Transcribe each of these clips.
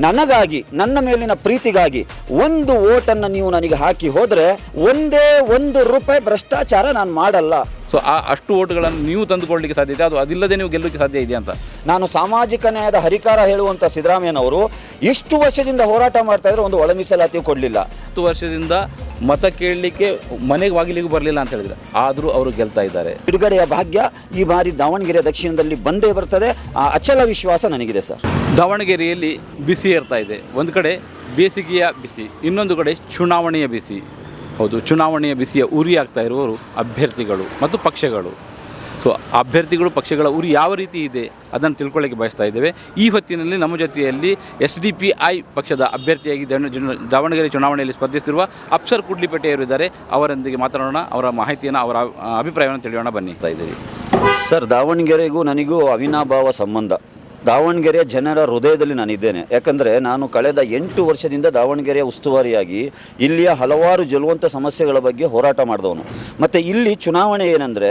ನನಗಾಗಿ, ನನ್ನ ಮೇಲಿನ ಪ್ರೀತಿಗಾಗಿ ಒಂದು ಓಟನ್ನು ನೀವು ನನಗೆ ಹಾಕಿ ಹೋದರೆ ಒಂದೇ ₹1 ಭ್ರಷ್ಟಾಚಾರ ನಾನು ಮಾಡಲ್ಲ. ಸೊ ಅಷ್ಟು ಓಟ್ಗಳನ್ನು ನೀವು ತಂದುಕೊಳ್ಳಲಿಕ್ಕೆ ಸಾಧ್ಯತೆ, ಅದು ಅದಿಲ್ಲದೆ ನೀವು ಗೆಲ್ಲಲಿಕ್ಕೆ ಸಾಧ್ಯ ಇದೆಯಾ ಅಂತ? ನಾನು ಸಾಮಾಜಿಕ ನ್ಯಾಯದ ಹರಿಕಾರ ಹೇಳುವಂಥ ಸಿದ್ದರಾಮಯ್ಯನವರು ಇಷ್ಟು ವರ್ಷದಿಂದ ಹೋರಾಟ ಮಾಡ್ತಾ ಇದ್ರೆ ಒಂದು ಒಳ ಮೀಸಲಾತಿ ಕೊಡಲಿಲ್ಲ. 10 ವರ್ಷದಿಂದ ಮತ ಕೇಳಲಿಕ್ಕೆ ಮನೆಗೆ ಬಾಗಿಲಿಗೂ ಬರಲಿಲ್ಲ ಅಂತ ಹೇಳಿದ್ರೆ, ಆದರೂ ಅವರು ಗೆಲ್ತಾ ಇದ್ದಾರೆ. ಬಿಡುಗಡೆಯ ಭಾಗ್ಯ ಈ ಬಾರಿ ದಾವಣಗೆರೆ ದಕ್ಷಿಣದಲ್ಲಿ ಬಂದೇ ಬರ್ತದೆ, ಆ ಅಚಲ ವಿಶ್ವಾಸ ನನಗಿದೆ ಸರ್. ದಾವಣಗೆರೆಯಲ್ಲಿ ಬಿಸಿ ಏರ್ತಾ ಇದೆ. ಒಂದು ಕಡೆ ಬೇಸಿಗೆಯ ಬಿಸಿ, ಇನ್ನೊಂದು ಕಡೆ ಚುನಾವಣೆಯ ಬಿಸಿ. ಹೌದು, ಚುನಾವಣೆಯ ಬಿಸಿಯ ಉರಿ ಆಗ್ತಾ ಇರುವವರು ಅಭ್ಯರ್ಥಿಗಳು ಮತ್ತು ಪಕ್ಷಗಳು. ಸೊ ಅಭ್ಯರ್ಥಿಗಳು ಪಕ್ಷಗಳ ಉರಿ ಯಾವ ರೀತಿ ಇದೆ ಅದನ್ನು ತಿಳ್ಕೊಳ್ಳೋಕ್ಕೆ ಬಯಸ್ತಾ ಇದ್ದೇವೆ. ಈ ಹೊತ್ತಿನಲ್ಲಿ ನಮ್ಮ ಜೊತೆಯಲ್ಲಿ SDPI ಪಕ್ಷದ ಅಭ್ಯರ್ಥಿಯಾಗಿ ದಾವಣಗೆರೆ ಚುನಾವಣೆಯಲ್ಲಿ ಸ್ಪರ್ಧಿಸಿರುವ ಅಫ್ಸರ್ ಕುಡ್ಲಿಪೇಟೆಯವರು ಇದ್ದಾರೆ. ಅವರೊಂದಿಗೆ ಮಾತನಾಡೋಣ, ಅವರ ಮಾಹಿತಿಯನ್ನು, ಅವರ ಅಭಿಪ್ರಾಯವನ್ನು ತಿಳಿಯೋಣ ಬನ್ನಿ. ಇದ್ದೀರಿ ಸರ್, ದಾವಣಗೆರೆಗೂ ನನಗೂ ಅವಿನಾಭಾವ ಸಂಬಂಧ. ದಾವಣಗೆರೆ ಜನರ ಹೃದಯದಲ್ಲಿ ನಾನಿದ್ದೇನೆ. ಯಾಕಂದರೆ ನಾನು ಕಳೆದ 8 ವರ್ಷದಿಂದ ದಾವಣಗೆರೆಯ ಉಸ್ತುವಾರಿಯಾಗಿ ಇಲ್ಲಿಯ ಹಲವಾರು ಜ್ವಲಂತ ಸಮಸ್ಯೆಗಳ ಬಗ್ಗೆ ಹೋರಾಟ ಮಾಡಿದವನು. ಮತ್ತು ಇಲ್ಲಿ ಚುನಾವಣೆ ಏನಂದರೆ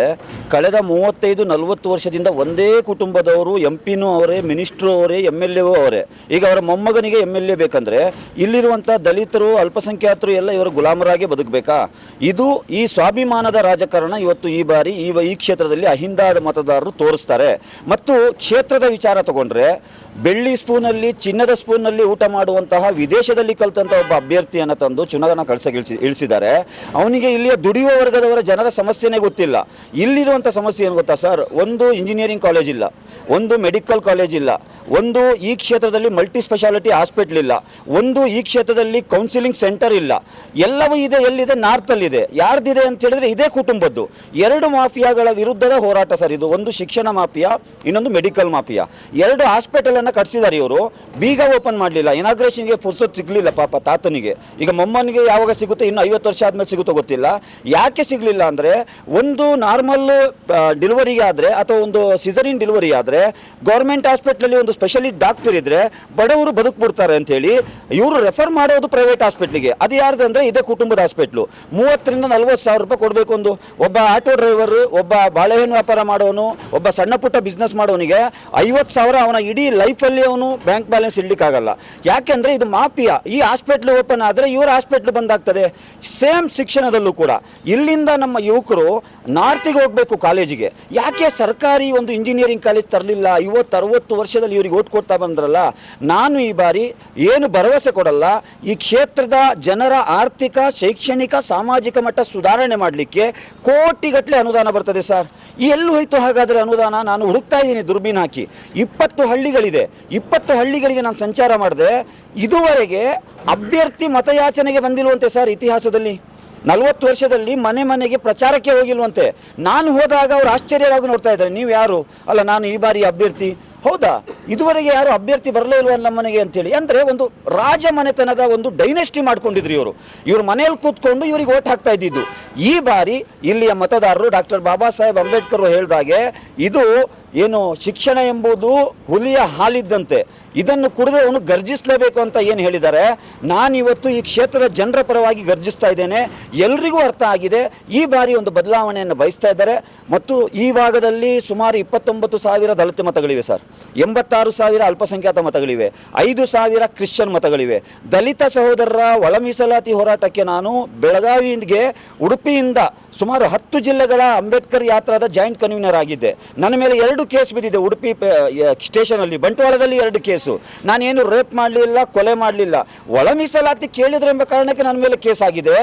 ಕಳೆದ 35-40 ವರ್ಷದಿಂದ ಒಂದೇ ಕುಟುಂಬದವರು MP ಅವರೇ, ಮಿನಿಸ್ಟ್ರು ಅವರೇ, MLA ಅವರೇ. ಈಗ ಅವರ ಮೊಮ್ಮಗನಿಗೆ MLA ಬೇಕಂದರೆ ಇಲ್ಲಿರುವಂಥ ದಲಿತರು, ಅಲ್ಪಸಂಖ್ಯಾತರು ಎಲ್ಲ ಇವರು ಗುಲಾಮರಾಗಿ ಬದುಕಬೇಕಾ? ಇದು ಈ ಸ್ವಾಭಿಮಾನದ ರಾಜಕಾರಣ ಇವತ್ತು ಈ ಬಾರಿ ಈ ಕ್ಷೇತ್ರದಲ್ಲಿ ಅಹಿಂದಾದ ಮತದಾರರು ತೋರಿಸ್ತಾರೆ. ಮತ್ತು ಕ್ಷೇತ್ರದ ವಿಚಾರ ತಗೊಂಡು ಬೆಳ್ಳಿ ಸ್ಪೂನಲ್ಲಿ, ಚಿನ್ನದ ಸ್ಪೂನ್ನಲ್ಲಿ ಊಟ ಮಾಡುವಂತಹ ವಿದೇಶದಲ್ಲಿ ಕಲಿತಂಥ ಒಬ್ಬ ಅಭ್ಯರ್ಥಿಯನ್ನು ತಂದು ಚುನಾವಣಾ ಇಳಿಸಿದ್ದಾರೆ. ಅವನಿಗೆ ಇಲ್ಲಿಯ ದುಡಿಯುವ ವರ್ಗದವರ ಜನರ ಸಮಸ್ಯೆನೇ ಗೊತ್ತಿಲ್ಲ. ಇಲ್ಲಿರುವಂಥ ಸಮಸ್ಯೆ ಏನು ಗೊತ್ತಾ ಸರ್? ಒಂದು ಇಂಜಿನಿಯರಿಂಗ್ ಕಾಲೇಜ್ ಇಲ್ಲ, ಒಂದು ಮೆಡಿಕಲ್ ಕಾಲೇಜ್ ಇಲ್ಲ, ಒಂದು ಈ ಕ್ಷೇತ್ರದಲ್ಲಿ ಮಲ್ಟಿ ಸ್ಪೆಷಾಲಿಟಿ ಹಾಸ್ಪಿಟ್ಲ್ ಇಲ್ಲ, ಒಂದು ಈ ಕ್ಷೇತ್ರದಲ್ಲಿ ಕೌನ್ಸಿಲಿಂಗ್ ಸೆಂಟರ್ ಇಲ್ಲ. ಎಲ್ಲವೂ ಇದೆ. ಎಲ್ಲಿದೆ? ನಾರ್ತಲ್ಲಿದೆ. ಯಾರ್ದಿದೆ ಅಂತ ಹೇಳಿದ್ರೆ ಇದೇ ಕುಟುಂಬದ್ದು. 2 ಮಾಫಿಯಾಗಳ ವಿರುದ್ಧದ ಹೋರಾಟ ಸರ್ ಇದು. ಒಂದು ಶಿಕ್ಷಣ ಮಾಫಿಯಾ, ಇನ್ನೊಂದು ಮೆಡಿಕಲ್ ಮಾಫಿಯಾ. 2 ಹಾಸ್ಪಿಟಲನ್ನು ಕಟ್ಸಿದ್ದಾರೆ ಇವರು. ಬೀಗ ಓಪನ್ ಮಾಡಲಿಲ್ಲ. ಇನಾಗ್ರೇಷನ್ಗೆ ಪುರ್ಸೊತ್ತು ಸಿಗಲಿಲ್ಲ ಪಾಪ ತಾತನಿಗೆ. ಈಗ ಮೊಮ್ಮನಿಗೆ ಯಾವಾಗ ಸಿಗುತ್ತೆ? ಇನ್ನು 50 ವರ್ಷ ಆದಮೇಲೆ ಸಿಗುತ್ತೋ ಗೊತ್ತಿಲ್ಲ. ಯಾಕೆ ಸಿಗಲಿಲ್ಲ ಅಂದರೆ, ಒಂದು ನಾರ್ಮಲ್ ಡೆಲಿವರಿಗೆ ಆದರೆ ಅಥವಾ ಒಂದು ಸಿಸರಿನ್ ಡೆಲಿವರಿ ಆದರೆ ಗೌರ್ಮೆಂಟ್ ಹಾಸ್ಪಿಟ್ಲಲ್ಲಿ ಒಂದು ಸ್ಪೆಷಲಿಸ್ಟ್ ಡಾಕ್ಟರ್ ಇದ್ದರೆ ಬಡವರು ಬದುಕ್ಬಿಡ್ತಾರೆ ಅಂತೇಳಿ ಇವರು ರೆಫರ್ ಮಾಡೋದು ಪ್ರೈವೇಟ್ ಹಾಸ್ಪಿಟ್ಲಿಗೆ. ಅದು ಯಾರ್ದು ಅಂದರೆ ಇದೇ ಕುಟುಂಬದ ಹಾಸ್ಪಿಟ್ಲು. 30,000-40,000 ರೂಪಾಯಿ ಕೊಡಬೇಕು. ಒಬ್ಬ ಆಟೋ ಡ್ರೈವರ್, ಒಬ್ಬ ಬಾಳೆಹಣ್ಣು ವ್ಯಾಪಾರ ಮಾಡೋನು, ಒಬ್ಬ ಸಣ್ಣ ಪುಟ್ಟ ಬಿಸ್ನೆಸ್ ಮಾಡೋನಿಗೆ 50,000 ಅವನ ಇಡೀ ಲೈಫಲ್ಲಿ ಅವನು ಬ್ಯಾಂಕ್ ಬ್ಯಾಲೆನ್ಸ್ ಇಡ್ಲಿಕ್ಕಾಗಲ್ಲ. ಯಾಕೆಂದರೆ ಇದು ಮಾಫಿಯಾ. ಈ ಹಾಸ್ಪಿಟ್ಲ್ ಓಪನ್ ಆದರೆ ಇವರ ಹಾಸ್ಪಿಟ್ಲ್ ಬಂದಾಗ್ತದೆ. ಸೇಮ್ ಶಿಕ್ಷಣದಲ್ಲೂ ಕೂಡ ಇಲ್ಲಿಂದ ನಮ್ಮ ಯುವಕರು ನಾರ್ತಿಗೆ ಹೋಗಬೇಕು ಕಾಲೇಜಿಗೆ. ಯಾಕೆ ಸರ್ಕಾರಿ ಒಂದು ಇಂಜಿನಿಯರಿಂಗ್ ಕಾಲೇಜ್ ತರಲಿಲ್ಲ? 50-60 ವರ್ಷದಲ್ಲಿ ಇವರಿಗೆ ಓಟ್ ಕೊಡ್ತಾ ಬಂದ್ರಲ್ಲ. ನಾನು ಈ ಬಾರಿ ಏನು ಭರವಸೆ ಕೊಡಲ್ಲ, ಈ ಕ್ಷೇತ್ರದ ಜನರ ಆರ್ಥಿಕ, ಶೈಕ್ಷಣಿಕ, ಸಾಮಾಜಿಕ ಮಟ್ಟ ಸುಧಾರಣೆ ಮಾಡಲಿಕ್ಕೆ ಕೋಟಿಗಟ್ಟಲೆ ಅನುದಾನ ಬರ್ತದೆ ಸರ್. ಎಲ್ಲೂ ಹೋಯ್ತು ಹಾಗಾದರೆ ಅನುದಾನ? ನಾನು ಹುಡುಕ್ತಾ ಇದ್ದೀನಿ ದುರ್ಬೀನ್ ಹಾಕಿ. 20 ಹಳ್ಳಿಗಳಿದೆ. 20 ಹಳ್ಳಿಗಳಿಗೆ ನಾನು ಸಂಚಾರ ಮಾಡಿದೆ. ಇದುವರೆಗೆ ಅಭ್ಯರ್ಥಿ ಮತಯಾಚನೆಗೆ ಬಂದಿಲ್ವಂತೆ ಸರ್ ಇತಿಹಾಸದಲ್ಲಿ. 40 ವರ್ಷದಲ್ಲಿ ಮನೆ ಮನೆಗೆ ಪ್ರಚಾರಕ್ಕೆ ಹೋಗಿಲ್ವಂತೆ. ನಾನು ಹೋದಾಗ ಅವರು ಆಶ್ಚರ್ಯವಾಗಿ ನೋಡ್ತಾ ಇದ್ದಾರೆ. ನೀವು ಯಾರು? ಅಲ್ಲ, ನಾನು ಈ ಬಾರಿ ಅಭ್ಯರ್ಥಿ. ಹೌದಾ? ಇದುವರೆಗೆ ಯಾರು ಅಭ್ಯರ್ಥಿ ಬರಲೇ ಇಲ್ವ ನಮ್ಮ ಮನೆಗೆ ಅಂತೇಳಿ. ಅಂದರೆ ಒಂದು ರಾಜ ಮನೆತನದ ಒಂದು ಡೈನೆಸ್ಟಿ ಮಾಡ್ಕೊಂಡಿದ್ರು ಇವರು. ಇವ್ರ ಮನೆಯಲ್ಲಿ ಕೂತ್ಕೊಂಡು ಇವರಿಗೆ ಓಟ್ ಹಾಕ್ತಾ ಇದ್ದಿದ್ದು. ಈ ಬಾರಿ ಇಲ್ಲಿಯ ಮತದಾರರು ಡಾಕ್ಟರ್ ಬಾಬಾ ಸಾಹೇಬ್ ಅಂಬೇಡ್ಕರ್ ಹೇಳಿದಾಗೆ ಇದು ಏನು ಶಿಕ್ಷಣ ಎಂಬುದು ಹುಲಿಯ ಹಾಲಿದ್ದಂತೆ, ಇದನ್ನು ಕುಡಿದು ಅವನು ಗರ್ಜಿಸಲೇಬೇಕು ಅಂತ ಏನು ಹೇಳಿದ್ದಾರೆ. ನಾನಿವತ್ತು ಈ ಕ್ಷೇತ್ರದ ಜನರ ಪರವಾಗಿ ಗರ್ಜಿಸ್ತಾ ಇದ್ದೇನೆ. ಎಲ್ರಿಗೂ ಅರ್ಥ ಆಗಿದೆ. ಈ ಬಾರಿ ಒಂದು ಬದಲಾವಣೆಯನ್ನು ಬಯಸ್ತಾ ಇದ್ದಾರೆ. ಮತ್ತು ಈ ಭಾಗದಲ್ಲಿ ಸುಮಾರು 29,000 ದಲಿತ ಮತಗಳಿವೆ ಸರ್, 86,000 ಅಲ್ಪಸಂಖ್ಯಾತ ಮತಗಳಿವೆ, 5,000 ಕ್ರಿಶ್ಚಿಯನ್ ಮತಗಳಿವೆ. ದಲಿತ ಸಹೋದರರ ಒಳ ಮೀಸಲಾತಿ ಹೋರಾಟಕ್ಕೆ ನಾನು ಬೆಳಗಾವಿಗೆ, ಉಡುಪಿಯಿಂದ ಸುಮಾರು 10 ಜಿಲ್ಲೆಗಳ ಅಂಬೇಡ್ಕರ್ ಯಾತ್ರಾದ ಜಾಯಿಂಟ್ ಕನ್ವೀನರ್ ಆಗಿದ್ದೆ. ನನ್ನ ಮೇಲೆ 2 ಕೇಸ್ ಬಿದ್ದಿದೆ. ಉಡುಪಿ ಸ್ಟೇಷನಲ್ಲಿ, ಬಂಟ್ವಾಳದಲ್ಲಿ 2 ಕೇಸು. ನಾನೇನು ರೇಪ್ ಮಾಡಲಿಲ್ಲ, ಕೊಲೆ ಮಾಡಲಿಲ್ಲ. ಒಳ ಮೀಸಲಾತಿ ಕೇಳಿದ್ರೆ ಎಂಬ ಕಾರಣಕ್ಕೆ ನನ್ನ ಮೇಲೆ ಕೇಸ್ ಆಗಿದೆ.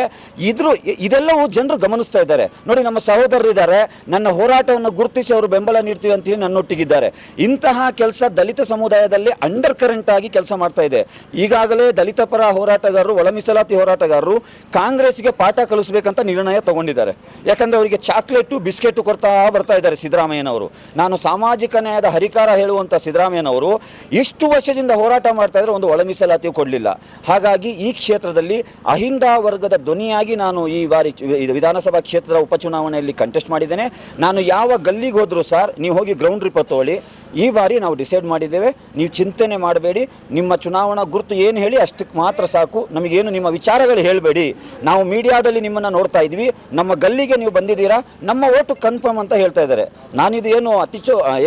ಇದೆಲ್ಲವೂ ಜನರು ಗಮನಿಸ್ತಾ ಇದ್ದಾರೆ. ನೋಡಿ, ನಮ್ಮ ಸಹೋದರರು ಇದ್ದಾರೆ, ನನ್ನ ಹೋರಾಟವನ್ನು ಗುರುತಿಸಿ ಅವರು ಬೆಂಬಲ ನೀಡ್ತೀವಿ ಅಂತ ಹೇಳಿ ನನ್ನೊಟ್ಟಿಗಿದ್ದಾರೆ. ಇಂತಹ ಕೆಲಸ ದಲಿತ ಸಮುದಾಯದಲ್ಲಿ ಅಂಡರ್ ಕರೆಂಟ್ ಆಗಿ ಕೆಲಸ ಮಾಡ್ತಾ ಇದೆ. ಈಗಾಗಲೇ ದಲಿತ ಪರ ಹೋರಾಟಗಾರರು, ಒಳ ಮೀಸಲಾತಿ ಹೋರಾಟಗಾರರು ಕಾಂಗ್ರೆಸ್ಗೆ ಪಾಠ ಕಲಿಸಬೇಕಂತ ನಿರ್ಣಯ ತಗೊಂಡಿದ್ದಾರೆ. ಯಾಕಂದರೆ ಅವರಿಗೆ ಚಾಕ್ಲೇಟು, ಬಿಸ್ಕೆಟು ಕೊಡ್ತಾ ಬರ್ತಾ ಇದ್ದಾರೆ ಸಿದ್ದರಾಮಯ್ಯನವರು. ನಾನು ಸಾಮಾಜಿಕ ನ್ಯಾಯದ ಹರಿಕಾರ ಹೇಳುವಂಥ ಸಿದ್ದರಾಮಯ್ಯನವರು ಇಷ್ಟು ವರ್ಷದಿಂದ ಹೋರಾಟ ಮಾಡ್ತಾ ಇದ್ರೆ ಒಂದು ಒಳ ಮೀಸಲಾತಿಯೂ ಕೊಡಲಿಲ್ಲ. ಹಾಗಾಗಿ ಈ ಕ್ಷೇತ್ರದಲ್ಲಿ ಅಹಿಂದ ವರ್ಗದ ಧ್ವನಿಯಾಗಿ ನಾನು ಈ ಬಾರಿ ವಿಧಾನಸಭಾ ಕ್ಷೇತ್ರದ ಉಪಚುನಾವಣೆಯಲ್ಲಿ ಕಂಟೆಸ್ಟ್ ಮಾಡಿದ್ದೇನೆ. ನಾನು ಯಾವ ಗಲ್ಲಿಗೆ ಹೋದರೂ ಸರ್, ನೀವು ಹೋಗಿ ಗ್ರೌಂಡ್ ರಿಪೋರ್ಟ್ ತಗೊಳ್ಳಿ. ಈ ಬಾರಿ ನಾವು ಡಿಸೈಡ್ ಮಾಡಿದ್ದೇವೆ, ನೀವು ಚಿಂತನೆ ಮಾಡಬೇಡಿ. ನಿಮ್ಮ ಚುನಾವಣಾ ಗುರುತು ಏನು ಹೇಳಿ ಅಷ್ಟಕ್ಕೆ ಮಾತ್ರ ಸಾಕು. ನಮಗೇನು ನಿಮ್ಮ ವಿಚಾರಗಳು ಹೇಳಬೇಡಿ. ನಾವು ಮೀಡಿಯಾದಲ್ಲಿ ನಿಮ್ಮನ್ನು ನೋಡ್ತಾ ಇದ್ವಿ, ನಮ್ಮ ಗಲ್ಲಿಗೆ ನೀವು ಬಂದಿದ್ದೀರಾ, ನಮ್ಮ ಓಟು ಕನ್ಫರ್ಮ್ ಅಂತ ಹೇಳ್ತಾ ಇದ್ದಾರೆ. ನಾನಿದು ಏನು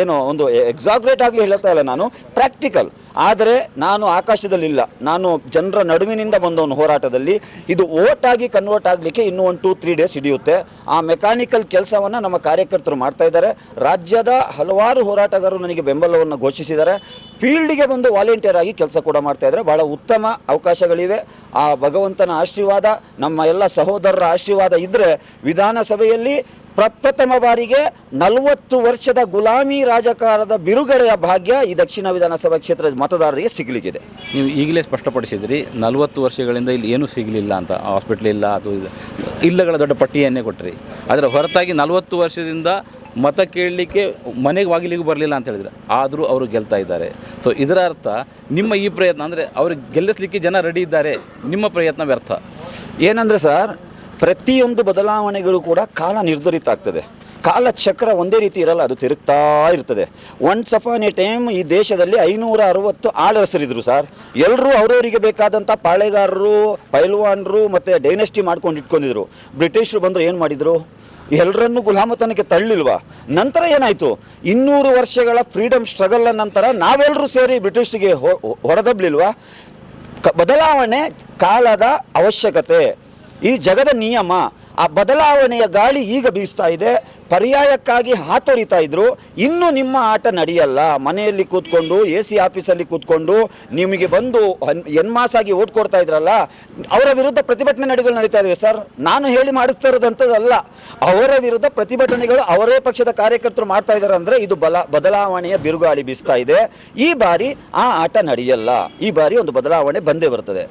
ಏನೋ ಒಂದು ಎಕ್ಸಾಗ್ರೇಟ್ ಆಗಿ ಹೇಳ್ತಾ ಇಲ್ಲ, ನಾನು ಪ್ರಾಕ್ಟಿಕಲ್. ಆದರೆ ನಾನು ಆಕಾಶದಲ್ಲಿಲ್ಲ, ನಾನು ಜನರ ನಡುವಿನಿಂದ ಬಂದವನು ಹೋರಾಟದಲ್ಲಿ. ಇದು ಓಟಾಗಿ ಕನ್ವರ್ಟ್ ಆಗಲಿಕ್ಕೆ ಇನ್ನೂ 1-2-3 ಡೇಸ್ ಹಿಡಿಯುತ್ತೆ. ಆ ಮೆಕ್ಯಾನಿಕಲ್ ಕೆಲಸವನ್ನು ನಮ್ಮ ಕಾರ್ಯಕರ್ತರು ಮಾಡ್ತಾ ಇದ್ದಾರೆ. ರಾಜ್ಯದ ಹಲವಾರು ಹೋರಾಟಗಾರರು ನನಗೆ ಬೆಂಬಲವನ್ನು ಘೋಷಿಸಿದ್ದಾರೆ. ಫೀಲ್ಡಿಗೆ ಬಂದು ವಾಲಂಟಿಯರ್ ಆಗಿ ಕೆಲಸ ಕೂಡ ಮಾಡ್ತಾ ಇದ್ದಾರೆ. ಭಾಳ ಉತ್ತಮ ಅವಕಾಶಗಳಿವೆ. ಆ ಭಗವಂತನ ಆಶೀರ್ವಾದ, ನಮ್ಮ ಎಲ್ಲ ಸಹೋದರರ ಆಶೀರ್ವಾದ ಇದ್ದರೆ ವಿಧಾನಸಭೆಯಲ್ಲಿ ಪ್ರಪ್ರಥಮ ಬಾರಿಗೆ 40 ವರ್ಷದ ಗುಲಾಮಿ ರಾಜಕಾರಣದ ಬಿರುಗಡೆಯ ಭಾಗ್ಯ ಈ ದಕ್ಷಿಣ ವಿಧಾನಸಭಾ ಕ್ಷೇತ್ರದ ಮತದಾರರಿಗೆ ಸಿಗಲಿಕ್ಕಿದೆ. ನೀವು ಈಗಲೇ ಸ್ಪಷ್ಟಪಡಿಸಿದ್ರಿ 40 ವರ್ಷಗಳಿಂದ ಇಲ್ಲಿ ಏನೂ ಸಿಗಲಿಲ್ಲ ಅಂತ, ಹಾಸ್ಪಿಟ್ಲ್ ಇಲ್ಲ, ಅದು ಇಲ್ಲಗಳ ದೊಡ್ಡ ಪಟ್ಟಿಯನ್ನೇ ಕೊಟ್ಟರಿ. ಅದರ ಹೊರತಾಗಿ 40 ವರ್ಷದಿಂದ ಮತ ಕೇಳಲಿಕ್ಕೆ ಮನೆಗೆ ಬಾಗಿಲಿಗೂ ಬರಲಿಲ್ಲ ಅಂತ ಹೇಳಿದರೆ, ಆದರೂ ಅವರು ಗೆಲ್ತಾ ಇದ್ದಾರೆ. ಸೊ ಇದರ ಅರ್ಥ ನಿಮ್ಮ ಈ ಪ್ರಯತ್ನ ಅಂದರೆ ಅವ್ರಿಗೆ ಗೆಲ್ಲಿಸಲಿಕ್ಕೆ ಜನ ರೆಡಿ ಇದ್ದಾರೆ, ನಿಮ್ಮ ಪ್ರಯತ್ನ ವ್ಯರ್ಥ. ಏನಂದರೆ ಸರ್, ಪ್ರತಿಯೊಂದು ಬದಲಾವಣೆಗಳು ಕೂಡ ಕಾಲ ನಿರ್ಧರಿತ ಆಗ್ತದೆ. ಕಾಲಚಕ್ರ ಒಂದೇ ರೀತಿ ಇರಲ್ಲ, ಅದು ತಿರುಗ್ತಾ ಇರ್ತದೆ. ಒನ್ಸ್ ಅಪಾನ್ ಎ ಟೈಮ್ ಈ ದೇಶದಲ್ಲಿ 560 ಆಳರಸರಿದ್ರು ಸರ್. ಎಲ್ಲರೂ ಅವರವರಿಗೆ ಬೇಕಾದಂಥ ಪಾಳೆಗಾರರು, ಪೈಲ್ವಾನರು ಮತ್ತು ಡೈನೆಸ್ಟಿ ಮಾಡ್ಕೊಂಡು ಇಟ್ಕೊಂಡಿದ್ರು. ಬ್ರಿಟಿಷರು ಬಂದರು ಏನು ಮಾಡಿದರು? ಎಲ್ಲರನ್ನೂ ಗುಲಾಮತನಕ್ಕೆ ತಳ್ಳಿಲ್ವಾ? ನಂತರ ಏನಾಯಿತು? 200 ವರ್ಷಗಳ ಫ್ರೀಡಮ್ ಸ್ಟ್ರಗಲ್ ನಂತರ ನಾವೆಲ್ಲರೂ ಸೇರಿ ಬ್ರಿಟಿಷ್ಗೆ ಹೊರದಬ್ಲಿಲ್ವಾ? ಬದಲಾವಣೆ ಕಾಲದ ಅವಶ್ಯಕತೆ, ಈ ಜಗದ ನಿಯಮ. ಆ ಬದಲಾವಣೆಯ ಗಾಳಿ ಈಗ ಬೀಸ್ತಾ ಇದೆ. ಪರ್ಯಾಯಕ್ಕಾಗಿ ಹಾತೊರಿತಾ ಇದ್ರು. ಇನ್ನು ನಿಮ್ಮ ಆಟ ನಡೆಯಲ್ಲ. ಮನೆಯಲ್ಲಿ ಕೂತ್ಕೊಂಡು AC ಆಫೀಸಲ್ಲಿ ಕೂತ್ಕೊಂಡು ನಿಮಗೆ ಬಂದು ಎನ್ಮಾಸಾಗಿ ಓಟ್ ಕೊಡ್ತಾ ಇದ್ರಲ್ಲ, ಅವರ ವಿರುದ್ಧ ಪ್ರತಿಭಟನೆ ನಡೀತಾ ಇವೆ ಸರ್. ನಾನು ಹೇಳಿ ಮಾಡಿಸ್ತಾ ಇರೋದಂಥದ್ದಲ್ಲ, ಅವರ ವಿರುದ್ಧ ಪ್ರತಿಭಟನೆಗಳು ಅವರೇ ಪಕ್ಷದ ಕಾರ್ಯಕರ್ತರು ಮಾಡ್ತಾ ಇದ್ದಾರೆ. ಅಂದರೆ ಇದು ಬದಲಾವಣೆಯ ಬಿರುಗಾಳಿ ಬೀಸ್ತಾ ಇದೆ. ಈ ಬಾರಿ ಆ ಆಟ ನಡೆಯಲ್ಲ. ಈ ಬಾರಿ ಒಂದು ಬದಲಾವಣೆ ಬಂದೇ ಬರ್ತದೆ.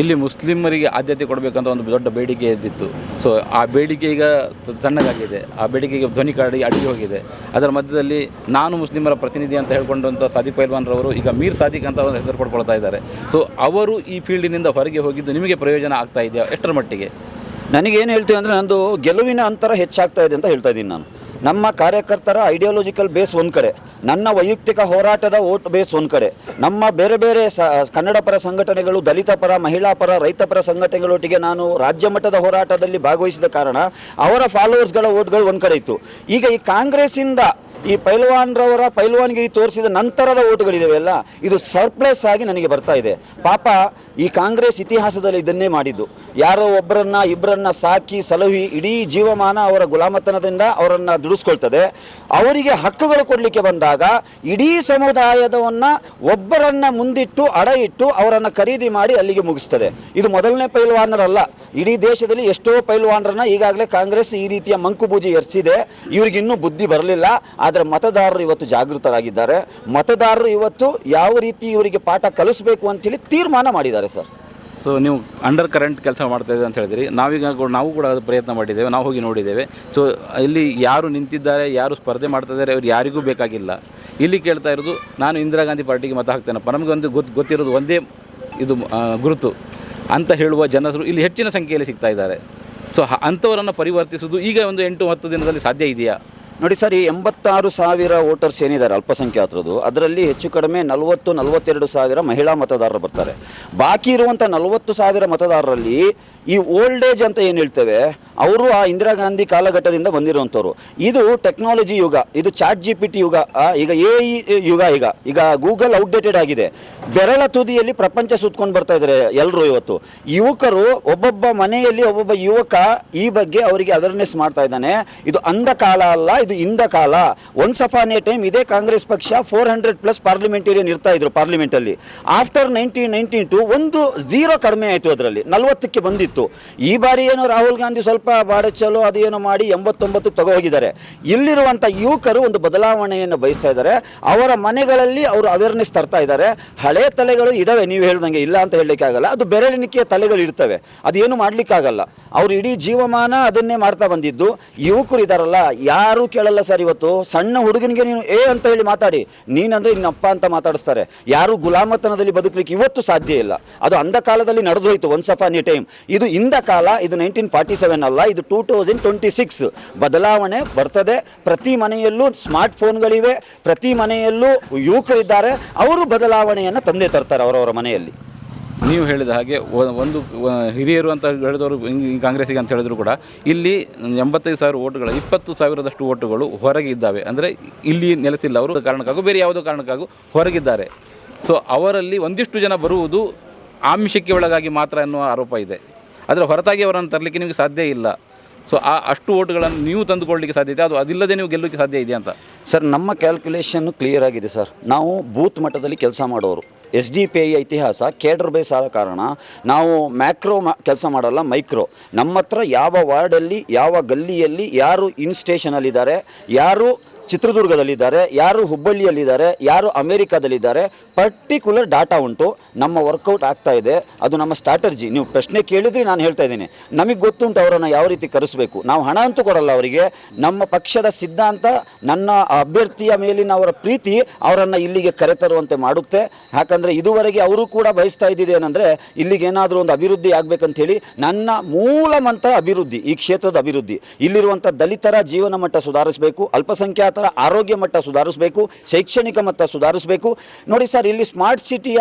ಇಲ್ಲಿ ಮುಸ್ಲಿಮರಿಗೆ ಆದ್ಯತೆ ಕೊಡಬೇಕಂತ ಒಂದು ದೊಡ್ಡ ಬೇಡಿಕೆ ಎದ್ದಿತ್ತು. ಸೊ ಆ ಬೇಡಿಕೆ ಈಗ ತಣ್ಣಗಾಗಿದೆ. ಆ ಬೇಡಿಕೆಗೆ ಧ್ವನಿ ಕಾಡಿ ಅಡಿಗೆ ಹೋಗಿದೆ. ಅದರ ಮಧ್ಯದಲ್ಲಿ ನಾನು ಮುಸ್ಲಿಮರ ಪ್ರತಿನಿಧಿ ಅಂತ ಹೇಳ್ಕೊಂಡಂಥ ಸಾದಿಕ್ ಪೈಲ್ವಾನ್ರವರು ಈಗ ಮೀರ್ ಸಾದಿಕ್ ಅಂತ ಒಂದು ಹೆಸರು ಪಡ್ಕೊಳ್ತಾ ಇದ್ದಾರೆ. ಸೊ ಅವರು ಈ ಫೀಲ್ಡಿನಿಂದ ಹೊರಗೆ ಹೋಗಿದ್ದು ನಿಮಗೆ ಪ್ರಯೋಜನ ಆಗ್ತಾ ಇದೆಯಾ? ಎಷ್ಟರ ಮಟ್ಟಿಗೆ? ನನಗೇನು ಹೇಳ್ತೀವಿ ಅಂದರೆ, ನಂದು ಗೆಲುವಿನ ಅಂತರ ಹೆಚ್ಚಾಗ್ತಾ ಇದೆ ಅಂತ ಹೇಳ್ತಾ ಇದ್ದೀನಿ ನಾನು. ನಮ್ಮ ಕಾರ್ಯಕರ್ತರ ಐಡಿಯಾಲಜಿಕಲ್ ಬೇಸ್ ಒಂದು ಕಡೆ, ನನ್ನ ವೈಯಕ್ತಿಕ ಹೋರಾಟದ ವೋಟ್ ಬೇಸ್ ಒಂದು ಕಡೆ, ನಮ್ಮ ಬೇರೆ ಬೇರೆ ಕನ್ನಡ ಪರ ಸಂಘಟನೆಗಳು, ದಲಿತ ಪರ, ಮಹಿಳಾ ಪರ, ರೈತ ಪರ ಸಂಘಟನೆಗಳೊಟ್ಟಿಗೆ ನಾನು ರಾಜ್ಯ ಮಟ್ಟದ ಹೋರಾಟದಲ್ಲಿ ಭಾಗವಹಿಸಿದ ಕಾರಣ ಅವರ ಫಾಲೋವರ್ಸ್ಗಳ ವೋಟ್ಗಳು ಒಂದು ಕಡೆ ಇತ್ತು. ಈಗ ಈ ಕಾಂಗ್ರೆಸ್ಸಿಂದ ಈ ಪೈಲ್ವಾನ್ರವರ ಪೈಲ್ವಾನ್ಗಿರಿ ತೋರಿಸಿದ ನಂತರದ ಓಟುಗಳಿವೆಯಲ್ಲ, ಇದು ಸರ್ಪ್ಲಸ್ ಆಗಿ ನನಗೆ ಬರ್ತಾ ಇದೆ. ಪಾಪ ಈ ಕಾಂಗ್ರೆಸ್ ಇತಿಹಾಸದಲ್ಲಿ ಇದನ್ನೇ ಮಾಡಿದ್ದು. ಯಾರೋ ಒಬ್ಬರನ್ನ ಇಬ್ಬರನ್ನ ಸಾಕಿ ಸಲಹಿ ಇಡೀ ಜೀವಮಾನ ಅವರ ಗುಲಾಮತನದಿಂದ ಅವರನ್ನು ದುಡಿಸ್ಕೊಳ್ತದೆ. ಅವರಿಗೆ ಹಕ್ಕುಗಳು ಕೊಡಲಿಕ್ಕೆ ಬಂದಾಗ ಇಡೀ ಸಮುದಾಯದವನ್ನು ಒಬ್ಬರನ್ನ ಮುಂದಿಟ್ಟು ಅಡ ಇಟ್ಟು ಅವರನ್ನು ಖರೀದಿ ಮಾಡಿ ಅಲ್ಲಿಗೆ ಮುಗಿಸ್ತದೆ. ಇದು ಮೊದಲನೇ ಪೈಲ್ವಾನರಲ್ಲ. ಇಡೀ ದೇಶದಲ್ಲಿ ಎಷ್ಟೋ ಪೈಲ್ವಾನರನ್ನ ಈಗಾಗಲೇ ಕಾಂಗ್ರೆಸ್ ಈ ರೀತಿಯ ಮಂಕುಬೂಜಿ ಎರ್ಸಿದೆ. ಇವ್ರಿಗಿನ್ನೂ ಬುದ್ಧಿ ಬರಲಿಲ್ಲ. ಆದರೆ ಮತದಾರರು ಇವತ್ತು ಜಾಗೃತರಾಗಿದ್ದಾರೆ. ಮತದಾರರು ಇವತ್ತು ಯಾವ ರೀತಿ ಇವರಿಗೆ ಪಾಠ ಕಲಿಸಬೇಕು ಅಂತೇಳಿ ತೀರ್ಮಾನ ಮಾಡಿದ್ದಾರೆ ಸರ್. ಸೊ ನೀವು ಅಂಡರ್ ಕರೆಂಟ್ ಕೆಲಸ ಮಾಡ್ತಾಯಿದ್ದೀವಿ ಅಂತ ಹೇಳಿದ್ರಿ. ನಾವು ಕೂಡ ಅದು ಪ್ರಯತ್ನ ಮಾಡಿದ್ದೇವೆ, ನಾವು ಹೋಗಿ ನೋಡಿದ್ದೇವೆ. ಸೊ ಇಲ್ಲಿ ಯಾರು ನಿಂತಿದ್ದಾರೆ, ಯಾರು ಸ್ಪರ್ಧೆ ಮಾಡ್ತಾಯಿದ್ದಾರೆ, ಅವ್ರು ಯಾರಿಗೂ ಬೇಕಾಗಿಲ್ಲ. ಇಲ್ಲಿ ಕೇಳ್ತಾ ಇರೋದು, ನಾನು ಇಂದಿರಾ ಗಾಂಧಿ ಪಾರ್ಟಿಗೆ ಮತ ಹಾಕ್ತೇನಪ್ಪ, ನಮಗೆ ಒಂದು ಗೊತ್ತಿರೋದು ಒಂದೇ ಇದು ಗುರುತು ಅಂತ ಹೇಳುವ ಜನರು ಇಲ್ಲಿ ಹೆಚ್ಚಿನ ಸಂಖ್ಯೆಯಲ್ಲಿ ಸಿಗ್ತಾ ಇದ್ದಾರೆ. ಸೊ ಅಂಥವರನ್ನು ಪರಿವರ್ತಿಸುವುದು ಈಗ ಒಂದು 8-10 ದಿನದಲ್ಲಿ ಸಾಧ್ಯ ಇದೆಯಾ? ನೋಡಿ ಸರ್, ಈ 86,000 ವೋಟರ್ಸ್ ಏನಿದ್ದಾರೆ ಅಲ್ಪಸಂಖ್ಯಾತರದು, ಅದರಲ್ಲಿ ಹೆಚ್ಚು ಕಡಿಮೆ 40-42,000 ಮಹಿಳಾ ಮತದಾರರು ಬರ್ತಾರೆ. ಬಾಕಿ ಇರುವಂಥ 40,000 ಮತದಾರರಲ್ಲಿ ಈ ಓಲ್ಡ್ ಏಜ್ ಅಂತ ಏನು ಹೇಳ್ತೇವೆ, ಅವರು ಆ ಇಂದಿರಾ ಗಾಂಧಿ ಕಾಲಘಟ್ಟದಿಂದ ಬಂದಿರುವಂಥವ್ರು. ಇದು ಟೆಕ್ನಾಲಜಿ ಯುಗ, ಇದು ಚಾಟ್ GPT ಯುಗ, ಈಗ AI ಯುಗ. ಈಗ ಗೂಗಲ್ ಔಟ್ಡೇಟೆಡ್ ಆಗಿದೆ. ಬೆರಳ ತುದಿಯಲ್ಲಿ ಪ್ರಪಂಚ ಸುತ್ಕೊಂಡು ಬರ್ತಾ ಇದ್ದಾರೆ ಎಲ್ಲರೂ. ಇವತ್ತು ಯುವಕರು, ಒಬ್ಬೊಬ್ಬ ಮನೆಯಲ್ಲಿ ಒಬ್ಬೊಬ್ಬ ಯುವಕ ಈ ಬಗ್ಗೆ ಅವರಿಗೆ ಅವೇರ್ನೆಸ್ ಮಾಡ್ತಾ ಇದ್ದಾನೆ. ಇದು ಅಂಧ ಕಾಲ ಅಲ್ಲ, ಇದು ಇಂದ ಕಾಲ. ಒನ್ಸ್ ಅಪಾನ್ ಎ ಟೈಮ್ ಇದೇ ಕಾಂಗ್ರೆಸ್ ಪಕ್ಷ 400+ ಪಾರ್ಲಿಮೆಂಟೇರಿಯನ್ ಇರ್ತಾ ಇದ್ರು ಪಾರ್ಲಿಮೆಂಟಲ್ಲಿ. ಆಫ್ಟರ್ 1992 ಒಂದು 0 ಕಡಿಮೆ ಆಯಿತು, ಅದರಲ್ಲಿ 40ಕ್ಕೆ ಬಂದಿತ್ತು. ಈ ಬಾರಿ ಏನೋ ರಾಹುಲ್ ಗಾಂಧಿ ಸ್ವಲ್ಪ ಬಾಡಚಲೋ ಅದೇನೋ ಮಾಡಿ 89ಕ್ಕೆ ತಗೋಗಿದ್ದಾರೆ. ಇಲ್ಲಿರುವಂಥ ಯುವಕರು ಒಂದು ಬದಲಾವಣೆಯನ್ನು ಬಯಸ್ತಾ ಇದ್ದಾರೆ. ಅವರ ಮನೆಗಳಲ್ಲಿ ಅವರು ಅವೇರ್ನೆಸ್ ತರ್ತಾ ಇದ್ದಾರೆ. ಹಳೆ ತಲೆಗಳು ಇದ್ದಾವೆ, ನೀವು ಹೇಳ್ದಂಗೆ ಇಲ್ಲ ಅಂತ ಹೇಳಲಿಕ್ಕೆ ಆಗಲ್ಲ. ಅದು ಬೆರಳಿನಿಕೆಯ ತಲೆಗಳು ಇರ್ತವೆ, ಅದೇನು ಮಾಡಲಿಕ್ಕಾಗಲ್ಲ. ಅವರು ಇಡೀ ಜೀವಮಾನ ಅದನ್ನೇ ಮಾಡ್ತಾ ಬಂದಿದ್ದು. ಯುವಕರು ಇದ್ದಾರಲ್ಲ, ಯಾರೂ ಕೇಳಲ್ಲ ಸರ್. ಇವತ್ತು ಸಣ್ಣ ಹುಡುಗನಿಗೆ ನೀನು ಅಂತ ಹೇಳಿ ಮಾತಾಡಿ, ನೀನಂದ್ರೆ ನಿನ್ನಪ್ಪ ಅಂತ ಮಾತಾಡಿಸ್ತಾರೆ. ಯಾರು ಗುಲಾಮತನದಲ್ಲಿ ಬದುಕಲಿಕ್ಕೆ ಇವತ್ತು ಸಾಧ್ಯ ಇಲ್ಲ. ಅದು ಅಂಧ ಕಾಲದಲ್ಲಿ ನಡೆದೋಯ್ತು, ಒನ್ಸ್ ಅಪಾನ್ ಎ ಟೈಮ್. ಇದು ಇಂದ ಕಾಲ, ಇದು 1947 ಅಲ್ಲ, ಇದು 2026. ಬದಲಾವಣೆ ಬರ್ತದೆ. ಪ್ರತಿ ಮನೆಯಲ್ಲೂ ಸ್ಮಾರ್ಟ್ ಫೋನ್ಗಳಿವೆ, ಪ್ರತಿ ಮನೆಯಲ್ಲೂ ಯುವಕರಿದ್ದಾರೆ. ಅವರು ಬದಲಾವಣೆಯನ್ನು ತಂದೆ ತರ್ತಾರೆ ಅವರವರ ಮನೆಯಲ್ಲಿ. ನೀವು ಹೇಳಿದ ಹಾಗೆ ಒಂದು ಹಿರಿಯರು ಅಂತ ಹೇಳಿದವರು ಕಾಂಗ್ರೆಸ್ಸಿಗೆ ಅಂತ ಹೇಳಿದ್ರು ಕೂಡ ಇಲ್ಲಿ 85,000 ಓಟುಗಳ 20,000ದಷ್ಟು ಓಟುಗಳು ಹೊರಗೆ ಇದ್ದಾವೆ. ಅಂದರೆ ಇಲ್ಲಿ ನೆಲೆಸಿಲ್ಲ ಅವರು ಕಾರಣಕ್ಕಾಗೂ ಬೇರೆ ಯಾವುದೋ ಕಾರಣಕ್ಕಾಗೂ ಹೊರಗಿದ್ದಾರೆ. ಸೊ ಅವರಲ್ಲಿ ಒಂದಿಷ್ಟು ಜನ ಬರುವುದು ಆಮಿಷಕ್ಕೆ ಒಳಗಾಗಿ ಮಾತ್ರ ಎನ್ನುವ ಆರೋಪ ಇದೆ. ಅದರ ಹೊರತಾಗಿ ಅವರನ್ನು ತರಲಿಕ್ಕೆ ನಿಮಗೆ ಸಾಧ್ಯ ಇಲ್ಲ. ಸೊ ಅಷ್ಟು ಓಟುಗಳನ್ನು ನೀವು ತಂದುಕೊಳ್ಳಲಿಕ್ಕೆ ಸಾಧ್ಯ ಇದೆ, ಅದಿಲ್ಲದೆ ನೀವು ಗೆಲ್ಲಲಿಕ್ಕೆ ಸಾಧ್ಯ ಇದೆ ಅಂತ. ಸರ್, ನಮ್ಮ ಕ್ಯಾಲ್ಕುಲೇಷನ್ನು ಕ್ಲಿಯರ್ ಆಗಿದೆ ಸರ್. ನಾವು ಬೂತ್ ಮಟ್ಟದಲ್ಲಿ ಕೆಲಸ ಮಾಡೋರು. SDPI ಇತಿಹಾಸ ಕೇಡರ್ ಬೇಸ್ ಆದ ಕಾರಣ ನಾವು ಮ್ಯಾಕ್ರೋ ಕೆಲಸ ಮಾಡಲ್ಲ, ಮೈಕ್ರೋ. ನಮ್ಮ ಹತ್ರ ಯಾವ ವಾರ್ಡಲ್ಲಿ ಯಾವ ಗಲ್ಲಿಯಲ್ಲಿ ಯಾರು ಇನ್ ಸ್ಟೇಷನಲ್ಲಿದ್ದಾರೆ, ಯಾರು ಚಿತ್ರದುರ್ಗದಲ್ಲಿದ್ದಾರೆ, ಯಾರು ಹುಬ್ಬಳ್ಳಿಯಲ್ಲಿದ್ದಾರೆ, ಯಾರು ಅಮೇರಿಕಾದಲ್ಲಿದ್ದಾರೆ, ಪರ್ಟಿಕ್ಯುಲರ್ ಡಾಟಾ ಉಂಟು. ನಮ್ಮ ವರ್ಕೌಟ್ ಆಗ್ತಾ ಇದೆ. ಅದು ನಮ್ಮ ಸ್ಟ್ರಾಟರ್ಜಿ. ನೀವು ಪ್ರಶ್ನೆ ಕೇಳಿದ್ರಿ, ನಾನು ಹೇಳ್ತಾ ಇದ್ದೀನಿ. ನಮಗೆ ಗೊತ್ತುಂಟು ಅವರನ್ನು ಯಾವ ರೀತಿ ಕರೆಸಬೇಕು. ನಾವು ಹಣ ಅಂತೂ ಕೊಡಲ್ಲ ಅವರಿಗೆ. ನಮ್ಮ ಪಕ್ಷದ ಸಿದ್ಧಾಂತ, ನನ್ನ ಅಭ್ಯರ್ಥಿಯ ಮೇಲಿನ ಅವರ ಪ್ರೀತಿ ಅವರನ್ನು ಇಲ್ಲಿಗೆ ಕರೆತರುವಂತೆ ಮಾಡುತ್ತೆ. ಯಾಕಂದರೆ ಇದುವರೆಗೆ ಅವರು ಕೂಡ ಬಯಸ್ತಾ ಇದ್ದಿದೆ ಏನಂದರೆ ಇಲ್ಲಿಗೆ ಏನಾದರೂ ಒಂದು ಅಭಿವೃದ್ಧಿ ಆಗಬೇಕಂತೇಳಿ. ನನ್ನ ಮೂಲ ಮಂತ್ರ ಅಭಿವೃದ್ಧಿ, ಈ ಕ್ಷೇತ್ರದ ಅಭಿವೃದ್ಧಿ. ಇಲ್ಲಿರುವಂಥ ದಲಿತರ ಜೀವನ ಮಟ್ಟ ಸುಧಾರಿಸಬೇಕು, ಅಲ್ಪಸಂಖ್ಯಾತ ಆರೋಗ್ಯ ಮಟ್ಟ ಸುಧಾರಿಸಬೇಕು, ಶೈಕ್ಷಣಿಕ ಮಟ್ಟ ಸುಧಾರಿಸಬೇಕು. ನೋಡಿ ಸರ್, ಇಲ್ಲಿ ಸ್ಮಾರ್ಟ್ ಸಿಟಿಯ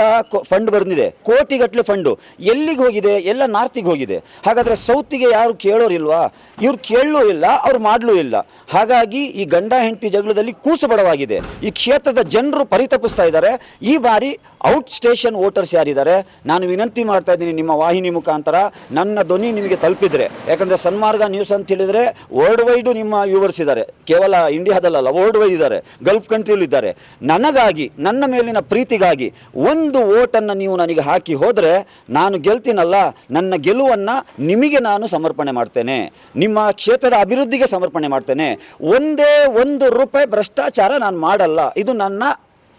ಫಂಡ್ ಬಂದಿದೆ, ಕೋಟಿಗಟ್ಟಲೆ ಫಂಡು. ಎಲ್ಲಿಗೆ ಹೋಗಿದೆ? ಎಲ್ಲ ನಾರ್ತಿಗೆ ಹೋಗಿದೆ. ಹಾಗಾದರೆ ಸೌತಿಗೆ ಯಾರು ಕೇಳೋರಿಲ್ವಾ? ಇವ್ರು ಕೇಳಲೂ ಇಲ್ಲ, ಅವ್ರು ಮಾಡಲೂ ಇಲ್ಲ. ಹಾಗಾಗಿ ಈ ಗಂಡ ಹೆಂಡತಿ ಜಗಳದಲ್ಲಿ ಕೂಸುಬಡವಾಗಿದೆ. ಈ ಕ್ಷೇತ್ರದ ಜನರು ಪರಿತಪಿಸ್ತಾ ಇದ್ದಾರೆ. ಈ ಬಾರಿ ಔಟ್ ಸ್ಟೇಷನ್ ವೋಟರ್ಸ್ ಯಾರಿದ್ದಾರೆ, ನಾನು ವಿನಂತಿ ಮಾಡ್ತಾ ಇದ್ದೀನಿ ನಿಮ್ಮ ವಾಹಿನಿ ಮುಖಾಂತರ, ನನ್ನ ಧ್ವನಿ ನಿಮಗೆ ತಲುಪಿದರೆ. ಯಾಕಂದರೆ ಸನ್ಮಾರ್ಗ ನ್ಯೂಸ್ ಅಂತ ಹೇಳಿದರೆ ವರ್ಲ್ಡ್ ವೈಡು ನಿಮ್ಮ ವ್ಯೂವರ್ಸ್ ಇದ್ದಾರೆ, ಕೇವಲ ಇಂಡಿಯಾದಲ್ಲ, ವರ್ಲ್ಡ್ ವೈಡ್ ಇದ್ದಾರೆ, ಗಲ್ಫ್ ಕಂಟ್ರಿಯಲ್ಲಿದ್ದಾರೆ. ನನಗಾಗಿ, ನನ್ನ ಮೇಲಿನ ಪ್ರೀತಿಗಾಗಿ ಒಂದು ವೋಟನ್ನು ನೀವು ನನಗೆ ಹಾಕಿ ಹೋದರೆ ನಾನು ಗೆಲ್ತೀನಲ್ಲ, ನನ್ನ ಗೆಲುವನ್ನು ನಿಮಗೆ ನಾನು ಸಮರ್ಪಣೆ ಮಾಡ್ತೇನೆ, ನಿಮ್ಮ ಕ್ಷೇತ್ರದ ಅಭಿವೃದ್ಧಿಗೆ ಸಮರ್ಪಣೆ ಮಾಡ್ತೇನೆ. ಒಂದೇ ₹1 ಭ್ರಷ್ಟಾಚಾರ ನಾನು ಮಾಡಲ್ಲ. ಇದು ನನ್ನ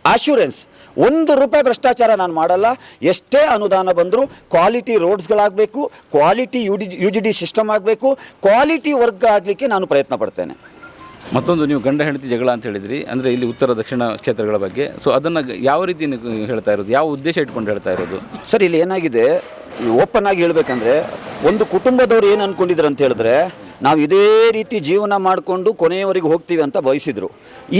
ಅಶ್ಯೂರೆನ್ಸ್. ₹1 ಭ್ರಷ್ಟಾಚಾರ ನಾನು ಮಾಡಲ್ಲ. ಎಷ್ಟೇ ಅನುದಾನ ಬಂದರೂ ಕ್ವಾಲಿಟಿ ರೋಡ್ಸ್ಗಳಾಗಬೇಕು, ಕ್ವಾಲಿಟಿ UGD ಸಿಸ್ಟಮ್ ಆಗಬೇಕು, ಕ್ವಾಲಿಟಿ ವರ್ಕ್ ಆಗಲಿಕ್ಕೆ ನಾನು ಪ್ರಯತ್ನ ಪಡ್ತೇನೆ. ಮತ್ತೊಂದು, ನೀವು ಗಂಡ ಹೆಂಡತಿ ಜಗಳ ಅಂತ ಹೇಳಿದ್ರಿ, ಅಂದರೆ ಇಲ್ಲಿ ಉತ್ತರ ದಕ್ಷಿಣ ಕ್ಷೇತ್ರಗಳ ಬಗ್ಗೆ. ಸೊ ಅದನ್ನು ಯಾವ ರೀತಿ ಹೇಳ್ತಾ ಇರೋದು, ಯಾವ ಉದ್ದೇಶ ಇಟ್ಕೊಂಡು ಹೇಳ್ತಾ ಇರೋದು? ಸರ್, ಇಲ್ಲಿ ಏನಾಗಿದೆ, ಓಪನ್ ಆಗಿ ಹೇಳಬೇಕಂದ್ರೆ, ಒಂದು ಕುಟುಂಬದವ್ರು ಏನು ಅಂದ್ಕೊಂಡಿದ್ರು ಅಂತ ಹೇಳಿದ್ರೆ, ನಾವು ಇದೇ ರೀತಿ ಜೀವನ ಮಾಡಿಕೊಂಡು ಕೊನೆಯವರೆಗೆ ಹೋಗ್ತೀವಿ ಅಂತ ಬಯಸಿದ್ರು.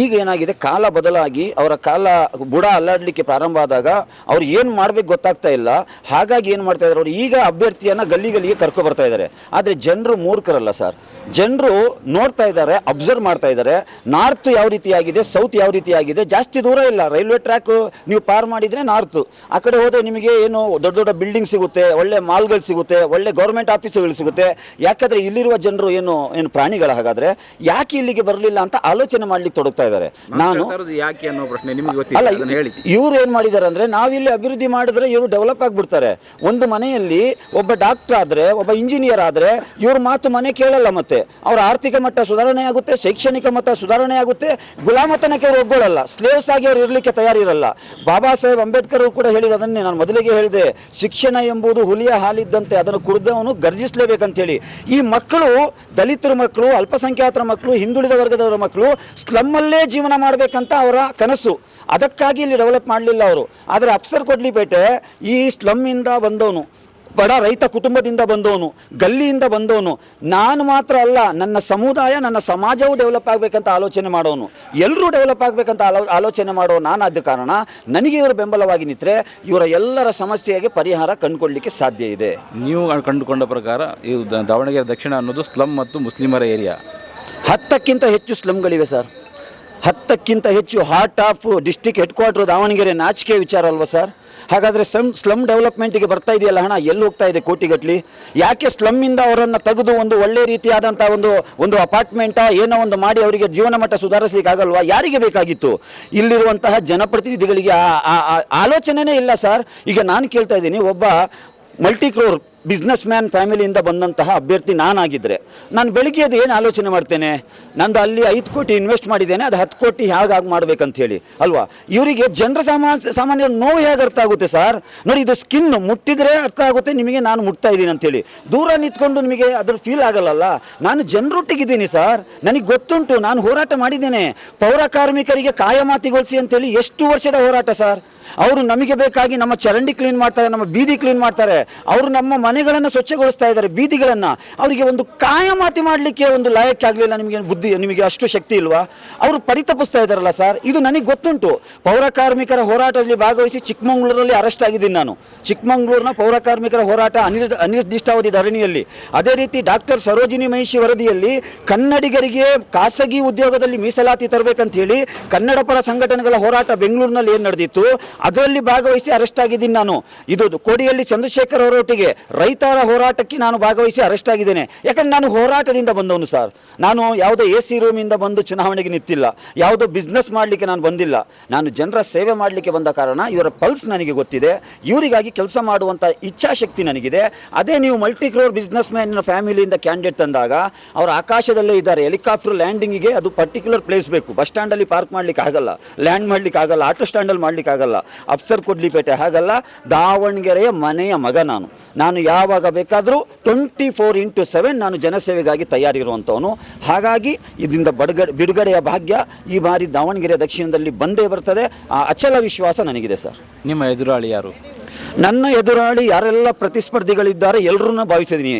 ಈಗ ಏನಾಗಿದೆ, ಕಾಲ ಬದಲಾಗಿ ಅವರ ಕಾಲ ಬುಡ ಅಲ್ಲಾಡಲಿಕ್ಕೆ ಪ್ರಾರಂಭ ಆದಾಗ ಅವ್ರು ಏನು ಮಾಡಬೇಕು ಗೊತ್ತಾಗ್ತಾ ಇಲ್ಲ. ಹಾಗಾಗಿ ಏನು ಮಾಡ್ತಾ ಇದ್ದಾರೆ, ಅವರು ಈಗ ಅಭ್ಯರ್ಥಿಯನ್ನು ಗಲ್ಲಿಗೆ ಕರ್ಕೊಬರ್ತಾ ಇದ್ದಾರೆ. ಆದರೆ ಜನರು ಮೂರ್ಖರಲ್ಲ ಸರ್. ಜನರು ನೋಡ್ತಾ ಇದ್ದಾರೆ, ಅಬ್ಸರ್ವ್ ಮಾಡ್ತಾ ಇದ್ದಾರೆ. ನಾರ್ತ್ ಯಾವ ರೀತಿಯಾಗಿದೆ, ಸೌತ್ ಯಾವ ರೀತಿಯಾಗಿದೆ. ಜಾಸ್ತಿ ದೂರ ಇಲ್ಲ, ರೈಲ್ವೆ ಟ್ರ್ಯಾಕ್ ನೀವು ಪಾರ್ ಮಾಡಿದರೆ ನಾರ್ತ್. ಆ ಕಡೆ ಹೋದರೆ ನಿಮಗೆ ಏನು ದೊಡ್ಡ ದೊಡ್ಡ ಬಿಲ್ಡಿಂಗ್ ಸಿಗುತ್ತೆ, ಒಳ್ಳೆ ಮಾಲ್ಗಳು ಸಿಗುತ್ತೆ, ಒಳ್ಳೆ ಗೌರ್ಮೆಂಟ್ ಆಫೀಸುಗಳು ಸಿಗುತ್ತೆ. ಯಾಕಂದರೆ ಇಲ್ಲಿರುವ ಜನರು ಏನು ಪ್ರಾಣಿಗಳ, ಹಾಗಾದರೆ ಯಾಕೆ ಇಲ್ಲಿಗೆ ಬರಲಿಲ್ಲ ಅಂತ ಆಲೋಚನೆ ಮಾಡ್ಲಿಕ್ಕೆ ತೊಡಗ್ತಾ ಇದ್ದಾರೆ. ನಾನು ಯಾಕೆ ಅನ್ನೋ ಪ್ರಶ್ನೆ ನಿಮಗೆ ಅಲ್ಲ, ಗೊತ್ತಿಲ್ಲ. ಇವ್ರು ಏನು ಮಾಡಿದ್ದಾರೆ ಅಂದರೆ, ನಾವಿಲ್ಲಿ ಅಭಿವೃದ್ಧಿ ಮಾಡಿದ್ರೆ ಇವರು ಡೆವಲಪ್ ಆಗಿಬಿಡ್ತಾರೆ. ಒಂದು ಮನೆಯಲ್ಲಿ ಒಬ್ಬ ಡಾಕ್ಟರ್ ಆದರೆ, ಒಬ್ಬ ಇಂಜಿನಿಯರ್ ಆದರೆ ಇವ್ರ ಮಾತು ಮನೆ ಕೇಳಲ್ಲ. ಮತ್ತೆ ಅವರ ಆರ್ಥಿಕ ಮಟ್ಟ ಸುಧಾರಣೆ ಆಗುತ್ತೆ, ಶೈಕ್ಷಣಿಕ ಮಟ್ಟ ಸುಧಾರಣೆ ಆಗುತ್ತೆ. ಗುಲಾಮತನಕ್ಕೆ ಅವ್ರು ಒಗ್ಗೊಳ್ಳಲ್ಲ, ಸ್ಲೇವ್ಸ್ ಆಗಿ ಅವ್ರು ಇರಲಿಕ್ಕೆ ತಯಾರಿರಲ್ಲ. ಬಾಬಾ ಸಾಹೇಬ್ ಅಂಬೇಡ್ಕರ್ ಕೂಡ ಹೇಳಿದ ಅದನ್ನೇ ನಾನು ಮೊದಲಿಗೆ ಹೇಳಿದೆ, ಶಿಕ್ಷಣ ಎಂಬುದು ಹುಲಿಯ ಹಾಲಿದ್ದಂತೆ, ಅದನ್ನು ಕುಡಿದವನು ಗರ್ಜಿಸಲೇಬೇಕಂತೇಳಿ. ಈ ಮಕ್ಕಳು, ದಲಿತರ ಮಕ್ಕಳು, ಅಲ್ಪಸಂಖ್ಯಾತರ ಮಕ್ಕಳು, ಹಿಂದುಳಿದ ವರ್ಗದವರ ಮಕ್ಕಳು ಸ್ಲಮ್ಮಲ್ಲೇ ಜೀವನ ಮಾಡಬೇಕಂತ ಅವರ ಕನಸು. ಅದಕ್ಕಾಗಿ ಇಲ್ಲಿ ಡೆವಲಪ್ ಮಾಡಲಿಲ್ಲ ಅವರು. ಆದರೆ ಅಫ್ಸರ್ ಕೊಡ್ಲಿಪೇಟೆ ಈ ಸ್ಲಮ್ಮಿಂದ ಬಂದವನು, ಬಡ ರೈತ ಕುಟುಂಬದಿಂದ ಬಂದವನು, ಗಲ್ಲಿಯಿಂದ ಬಂದವನು. ನಾನು ಮಾತ್ರ ಅಲ್ಲ, ನನ್ನ ಸಮುದಾಯ, ನನ್ನ ಸಮಾಜವೂ ಡೆವಲಪ್ ಆಗಬೇಕಂತ ಆಲೋಚನೆ ಮಾಡೋನು. ಎಲ್ಲರೂ ಡೆವಲಪ್ ಆಗಬೇಕಂತ ಆಲೋಚನೆ ಮಾಡೋ ನಾನಾದ ಕಾರಣ ನನಗೆ ಇವರು ಬೆಂಬಲವಾಗಿ ನಿಂತರೆ ಇವರ ಎಲ್ಲರ ಸಮಸ್ಯೆಗೆ ಪರಿಹಾರ ಕಂಡುಕೊಳ್ಳಲಿಕ್ಕೆ ಸಾಧ್ಯ ಇದೆ. ನೀವು ಕಂಡುಕೊಂಡ ಪ್ರಕಾರ ಈ ದಾವಣಗೆರೆ ದಕ್ಷಿಣ ಅನ್ನೋದು ಸ್ಲಮ್ ಮತ್ತು ಮುಸ್ಲಿಮರ ಏರಿಯಾ. 10ಕ್ಕಿಂತ ಹೆಚ್ಚು ಸ್ಲಮ್ಗಳಿವೆ ಸರ್, 10ಕ್ಕಿಂತ ಹೆಚ್ಚು. Heart of district head quarter Davanagere, ನಾಚಿಕೆ ವಿಚಾರ ಅಲ್ವಾ ಸರ್? ಹಾಗಾದರೆ ಸ್ಲಮ್ ಡೆವಲಪ್ಮೆಂಟಿಗೆ ಬರ್ತಾ ಇದೆಯಲ್ಲ ಹಣ, ಎಲ್ಲಿ ಹೋಗ್ತಾ ಇದೆ ಕೋಟಿಗಟ್ಟಲೆ? ಯಾಕೆ ಸ್ಲಮ್ಮಿಂದ ಅವರನ್ನು ತೆಗೆದು ಒಂದು ಒಳ್ಳೆ ರೀತಿಯಾದಂಥ ಒಂದು ಅಪಾರ್ಟ್ಮೆಂಟ ಏನೋ ಒಂದು ಮಾಡಿ ಅವರಿಗೆ ಜೀವನ ಮಟ್ಟ ಸುಧಾರಿಸ್ಲಿಕ್ಕೆ ಆಗಲ್ವಾ? ಯಾರಿಗೆ ಬೇಕಾಗಿತ್ತು? ಇಲ್ಲಿರುವಂತಹ ಜನಪ್ರತಿನಿಧಿಗಳಿಗೆ ಆಲೋಚನೆನೇ ಇಲ್ಲ ಸರ್. ಈಗ ನಾನು ಕೇಳ್ತಾ ಇದ್ದೀನಿ, ಒಬ್ಬ ಮಲ್ಟಿ ಕ್ರೋರ್ ಬಿಸ್ನೆಸ್ ಮ್ಯಾನ್ ಫ್ಯಾಮಿಲಿಯಿಂದ ಬಂದಂತಹ ಅಭ್ಯರ್ಥಿ ನಾನಾಗಿದ್ದರೆ ನಾನು ಬೆಳಿಗ್ಗೆ ಅದು ಏನು ಆಲೋಚನೆ ಮಾಡ್ತೇನೆ, ನಂದು ಅಲ್ಲಿ 5 ಕೋಟಿ ಇನ್ವೆಸ್ಟ್ ಮಾಡಿದ್ದೇನೆ, ಅದು 10 ಕೋಟಿ ಹೇಗಾಗಿ ಮಾಡಬೇಕಂತ ಹೇಳಿ ಅಲ್ವಾ? ಇವರಿಗೆ ಜನರ ಸಾಮಾನ್ಯ ನೋವು ಹೇಗೆ ಅರ್ಥ ಆಗುತ್ತೆ ಸರ್? ನೋಡಿ, ಇದು ಸ್ಕಿನ್ ಮುಟ್ಟಿದರೆ ಅರ್ಥ ಆಗುತ್ತೆ ನಿಮಗೆ, ನಾನು ಮುಟ್ತಾ ಇದ್ದೀನಿ ಅಂತೇಳಿ. ದೂರ ನಿಂತ್ಕೊಂಡು ನಿಮಗೆ ಅದ್ರ ಫೀಲ್ ಆಗಲ್ಲ. ನಾನು ಜನರೊಟ್ಟಿಗಿದ್ದೀನಿ ಸರ್, ನನಗೆ ಗೊತ್ತುಂಟು, ನಾನು ಹೋರಾಟ ಮಾಡಿದ್ದೇನೆ. ಪೌರ ಕಾರ್ಮಿಕರಿಗೆ ಕಾಯಮಾತಿಗೊಳಿಸಿ ಅಂತೇಳಿ ಎಷ್ಟು ವರ್ಷದ ಹೋರಾಟ ಸರ್. ಅವರು ನಮಗೆ ಬೇಕಾಗಿ ನಮ್ಮ ಚರಂಡಿ ಕ್ಲೀನ್ ಮಾಡ್ತಾರೆ, ನಮ್ಮ ಬೀದಿ ಕ್ಲೀನ್ ಮಾಡ್ತಾರೆ, ಅವರು ನಮ್ಮ ಮನೆ ಮನೆಗಳನ್ನು ಸ್ವಚ್ಛಗೊಳಿಸ್ತಾ ಇದ್ದಾರೆ, ಬೀದಿಗಳನ್ನು. ಅವರಿಗೆ ಒಂದು ಕಾಯಮಾತಿ ಮಾಡಲಿಕ್ಕೆ ಒಂದು ಲಾಯಕ್ಕೆ ಆಗಲಿಲ್ಲ. ನಿಮಗೆ ಬುದ್ಧಿ, ನಿಮಗೆ ಅಷ್ಟು ಶಕ್ತಿ ಇಲ್ವಾ? ಅವರು ಪರಿತಪಿಸ್ತಾ ಇದ್ದಾರಲ್ಲ ಸರ್. ಇದು ನನಗೆ ಗೊತ್ತುಂಟು. ಪೌರ ಕಾರ್ಮಿಕರ ಹೋರಾಟದಲ್ಲಿ ಭಾಗವಹಿಸಿ ಚಿಕ್ಕಮಗಳೂರಲ್ಲಿ ಅರೆಸ್ಟ್ ಆಗಿದ್ದೀನಿ ನಾನು. ಚಿಕ್ಕಮಗಳೂರಿನ ಪೌರ ಕಾರ್ಮಿಕರ ಹೋರಾಟ ಅನಿರ್ದಿಷ್ಟಾವಧಿ ಧರಣಿಯಲ್ಲಿ. ಅದೇ ರೀತಿ ಡಾಕ್ಟರ್ ಸರೋಜಿನಿ ಮಹಿಷಿ ವರದಿಯಲ್ಲಿ ಕನ್ನಡಿಗರಿಗೆ ಖಾಸಗಿ ಉದ್ಯೋಗದಲ್ಲಿ ಮೀಸಲಾತಿ ತರಬೇಕಂತ ಹೇಳಿ ಕನ್ನಡ ಪರ ಸಂಘಟನೆಗಳ ಹೋರಾಟ ಬೆಂಗಳೂರಿನಲ್ಲಿ ಏನು ನಡೆದಿತ್ತು ಅದರಲ್ಲಿ ಭಾಗವಹಿಸಿ ಅರೆಸ್ಟ್ ಆಗಿದ್ದೀನಿ ನಾನು. ಇದು ಕೋಡಿಯಲ್ಲಿ ಚಂದ್ರಶೇಖರ್ ಅವರೊಟ್ಟಿಗೆ ರೈತರ ಹೋರಾಟಕ್ಕೆ ನಾನು ಭಾಗವಹಿಸಿ ಅರೆಸ್ಟ್ ಆಗಿದ್ದೇನೆ. ಯಾಕಂದ್ರೆ ನಾನು ಹೋರಾಟದಿಂದ ಬಂದವನು ಸರ್. ನಾನು ಯಾವುದೋ AC ರೂಮಿಂದ ಬಂದು ಚುನಾವಣೆಗೆ ನಿಂತಿಲ್ಲ, ಯಾವುದೋ ಬಿಸ್ನೆಸ್ ಮಾಡಲಿಕ್ಕೆ ನಾನು ಬಂದಿಲ್ಲ. ನಾನು ಜನರ ಸೇವೆ ಮಾಡಲಿಕ್ಕೆ ಬಂದ ಕಾರಣ ಇವರ ಪಲ್ಸ್ ನನಗೆ ಗೊತ್ತಿದೆ, ಇವರಿಗಾಗಿ ಕೆಲಸ ಮಾಡುವಂಥ ಇಚ್ಛಾಶಕ್ತಿ ನನಗಿದೆ. ಅದೇ ನೀವು ಮಲ್ಟಿ ಕ್ರೋರ್ ಬಿಸ್ನೆಸ್ ಮ್ಯಾನ್ನ ಫ್ಯಾಮಿಲಿಯಿಂದ ಕ್ಯಾಂಡಿಡೇಟ್ ತಂದಾಗ ಅವರು ಆಕಾಶದಲ್ಲೇ ಇದ್ದಾರೆ. ಹೆಲಿಕಾಪ್ಟರ್ ಲ್ಯಾಂಡಿಂಗಿಗೆ ಅದು ಪರ್ಟಿಕ್ಯುಲರ್ ಪ್ಲೇಸ್ ಬೇಕು. ಬಸ್ ಸ್ಟ್ಯಾಂಡಲ್ಲಿ ಪಾರ್ಕ್ ಮಾಡಲಿಕ್ಕೆ ಆಗಲ್ಲ, ಲ್ಯಾಂಡ್ ಮಾಡಲಿಕ್ಕೆ ಆಗಲ್ಲ, ಆಟೋ ಸ್ಟ್ಯಾಂಡಲ್ಲಿ ಮಾಡಲಿಕ್ಕೆ ಆಗಲ್ಲ, ಅಫ್ಸರ್ ಕೊಡ್ಲಿಪೇಟೆ ಹಾಗಲ್ಲ. ದಾವಣಗೆರೆಯ ಮನೆಯ ಮಗ ನಾನು ಯಾವಾಗ ಬೇಕಾದರೂ 24/7 ನಾನು ಜನಸೇವೆಗಾಗಿ ತಯಾರಿರುವಂಥವನು. ಹಾಗಾಗಿ ಇದರಿಂದ ಬಿಡುಗಡೆಯ ಭಾಗ್ಯ ಈ ಬಾರಿ ದಾವಣಗೆರೆ ದಕ್ಷಿಣದಲ್ಲಿ ಬಂದೇ ಬರ್ತದೆ. ಆ ಅಚಲ ವಿಶ್ವಾಸ ನನಗಿದೆ ಸರ್. ನಿಮ್ಮ ಎದುರಾಳಿ ಯಾರು? ನನ್ನ ಎದುರಾಳಿ ಯಾರೆಲ್ಲ ಪ್ರತಿಸ್ಪರ್ಧಿಗಳಿದ್ದಾರೆ ಎಲ್ಲರನ್ನ ಭಾವಿಸಿದ್ದೀನಿ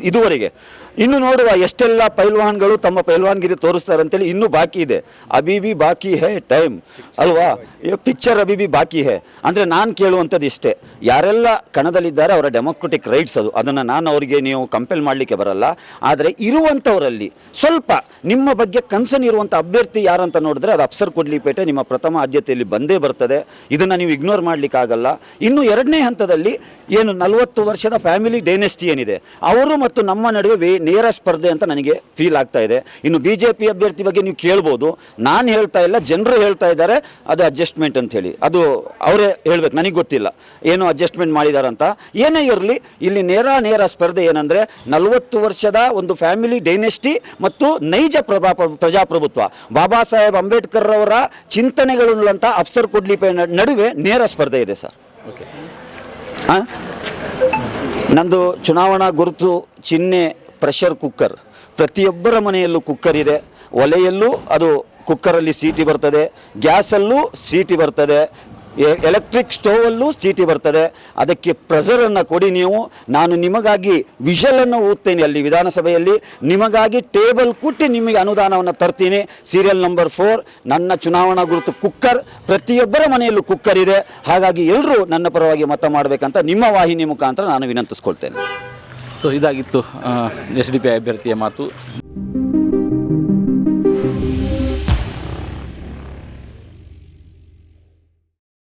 ಇದುವರೆಗೆ. ಇನ್ನು ನೋಡುವ ಎಷ್ಟೆಲ್ಲ ಪೈಲ್ವಾನ್ಗಳು ತಮ್ಮ ಪೈಲ್ವಾನ್ಗಿರಿ ತೋರಿಸ್ತಾರೆ ಅಂತೇಳಿ ಇನ್ನೂ ಬಾಕಿ ಇದೆ. ಅಬಿಬಿ ಬಾಕಿ ಹೇ ಟೈಮ್ ಅಲ್ವಾ, ಪಿಕ್ಚರ್ ಅಬಿಬಿ ಬಾಕಿ ಹೇ. ಅಂದರೆ ನಾನು ಕೇಳುವಂಥದ್ದು ಇಷ್ಟೇ, ಯಾರೆಲ್ಲ ಕಣದಲ್ಲಿದ್ದಾರೆ ಅವರ ಡೆಮೊಕ್ರೆಟಿಕ್ ರೈಟ್ಸ್ ಅದು, ಅದನ್ನು ನಾನು ಅವರಿಗೆ ನೀವು ಕಂಪೇಲ್ ಮಾಡಲಿಕ್ಕೆ ಬರಲ್ಲ. ಆದರೆ ಇರುವಂಥವರಲ್ಲಿ ಸ್ವಲ್ಪ ನಿಮ್ಮ ಬಗ್ಗೆ ಕನ್ಸರ್ನ್ ಇರುವಂಥ ಅಭ್ಯರ್ಥಿ ಯಾರಂತ ನೋಡಿದ್ರೆ ಅದು ಅಫ್ಸರ್ ಕೊಡ್ಲಿಪೇಟೆ ನಿಮ್ಮ ಪ್ರಥಮ ಆದ್ಯತೆಯಲ್ಲಿ ಬಂದೇ ಬರ್ತದೆ. ಇದನ್ನು ನೀವು ಇಗ್ನೋರ್ ಮಾಡಲಿಕ್ಕಾಗಲ್ಲ. ಇನ್ನು ಎರಡನೇ ಹಂತದಲ್ಲಿ ಏನು 40 ವರ್ಷದ ಫ್ಯಾಮಿಲಿ ಡೈನೆಸ್ಟಿ ಏನಿದೆ ಅವರು ಮತ್ತು ನಮ್ಮ ನಡುವೆ ನೇರ ಸ್ಪರ್ಧೆ ಅಂತ ನನಗೆ ಫೀಲ್ ಆಗ್ತಾ ಇದೆ. ಇನ್ನು BJP ಅಭ್ಯರ್ಥಿ ಬಗ್ಗೆ ನೀವು ಕೇಳ್ಬೋದು, ನಾನು ಹೇಳ್ತಾ ಇಲ್ಲ, ಜನರು ಹೇಳ್ತಾ ಇದ್ದಾರೆ ಅದು ಅಡ್ಜಸ್ಟ್ಮೆಂಟ್ ಅಂತ ಹೇಳಿ. ಅದು ಅವರೇ ಹೇಳ್ಬೇಕು, ನನಗೆ ಗೊತ್ತಿಲ್ಲ ಏನು ಅಡ್ಜಸ್ಟ್ಮೆಂಟ್ ಮಾಡಿದಾರಂತ. ಏನೇ ಇರಲಿ, ಇಲ್ಲಿ ನೇರ ಸ್ಪರ್ಧೆ ಏನಂದರೆ 40 ವರ್ಷದ ಒಂದು ಫ್ಯಾಮಿಲಿ ಡೈನೆಸ್ಟಿ ಮತ್ತು ನೈಜ ಪ್ರಜಾಪ್ರಭುತ್ವ, ಬಾಬಾ ಸಾಹೇಬ್ ಅಂಬೇಡ್ಕರ್ ಅವರ ಚಿಂತನೆಗಳುಳ್ಳಂಥ ಅಫ್ಸರ್ ಕೊಡ್ಲಿಪೇಟೆ ನಡುವೆ ನೇರ ಸ್ಪರ್ಧೆ ಇದೆ ಸರ್. ಓಕೆ. ನಂದು ಚುನಾವಣಾ ಗುರುತು ಚಿಹ್ನೆ ಪ್ರೆಷರ್ ಕುಕ್ಕರ್. ಪ್ರತಿಯೊಬ್ಬರ ಮನೆಯಲ್ಲೂ ಕುಕ್ಕರ್ ಇದೆ. ಒಲೆಯಲ್ಲೂ ಅದು ಕುಕ್ಕರಲ್ಲಿ ಸೀಟಿ ಬರ್ತದೆ, ಗ್ಯಾಸಲ್ಲೂ ಸೀಟಿ ಬರ್ತದೆ, ಎಲೆಕ್ಟ್ರಿಕ್ ಸ್ಟೋವಲ್ಲೂ ಸೀಟಿ ಬರ್ತದೆ. ಅದಕ್ಕೆ ಪ್ರೆಷರನ್ನು ಕೊಡಿ ನೀವು. ನಾನು ನಿಮಗಾಗಿ ವಿಷಲನ್ನು ಊದ್ತೇನೆ ಅಲ್ಲಿ ವಿಧಾನಸಭೆಯಲ್ಲಿ, ನಿಮಗಾಗಿ ಟೇಬಲ್ ಕುಟ್ಟಿ ನಿಮಗೆ ಅನುದಾನವನ್ನು ತರ್ತೀನಿ. ಸೀರಿಯಲ್ ನಂಬರ್ 4 ನನ್ನ ಚುನಾವಣಾ ಗುರುತು ಕುಕ್ಕರ್. ಪ್ರತಿಯೊಬ್ಬರ ಮನೆಯಲ್ಲೂ ಕುಕ್ಕರ್ ಇದೆ. ಹಾಗಾಗಿ ಎಲ್ಲರೂ ನನ್ನ ಪರವಾಗಿ ಮತ ಮಾಡಬೇಕಂತ ನಿಮ್ಮ ವಾಹಿನಿ ಮುಖಾಂತರ ನಾನು ವಿನಂತಿಸ್ಕೊಳ್ತೇನೆ. ಸೊ ಇದಾಗಿತ್ತು SDP ಅಭ್ಯರ್ಥಿಯ ಮಾತು.